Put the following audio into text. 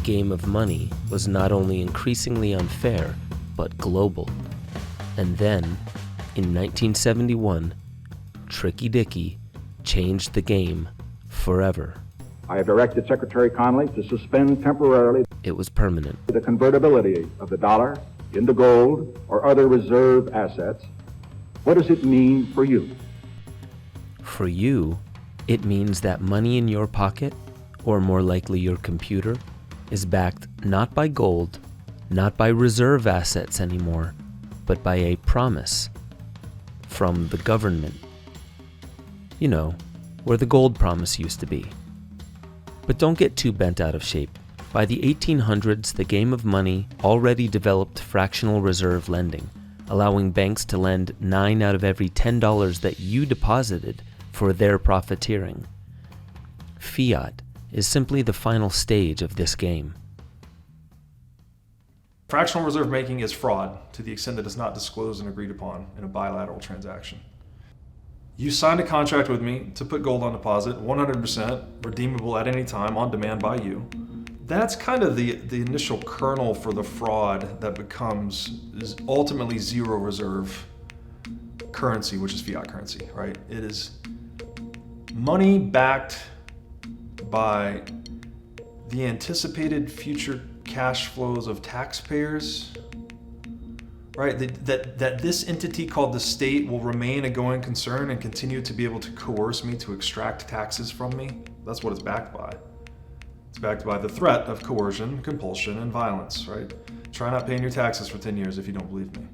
game of money was not only increasingly unfair, but global. And then, in 1971, Tricky Dicky changed the game forever. I have directed Secretary Connally to suspend temporarily It was permanent. the convertibility of the dollar into gold or other reserve assets. What does it mean for you? For you, it means that money in your pocket, or more likely your computer, is backed not by gold, not by reserve assets anymore, but by a promise from the government. You know, where the gold promise used to be. But don't get too bent out of shape. By the 1800s, the game of money already developed fractional reserve lending, allowing banks to lend 9 out of every $10 that you deposited for their profiteering. Fiat is simply the final stage of this game. Fractional reserve making is fraud to the extent that it's not disclosed and agreed upon in a bilateral transaction. You signed a contract with me to put gold on deposit, 100% redeemable at any time, on demand by you. That's kind of the initial kernel for the fraud that is ultimately zero reserve currency, which is fiat currency, right? It is money backed by the anticipated future cash flows of taxpayers, right? That this entity called the state will remain a going concern and continue to be able to coerce me to extract taxes from me. That's what it's backed by. It's backed by the threat of coercion, compulsion, and violence, right? Try not paying your taxes for 10 years if you don't believe me.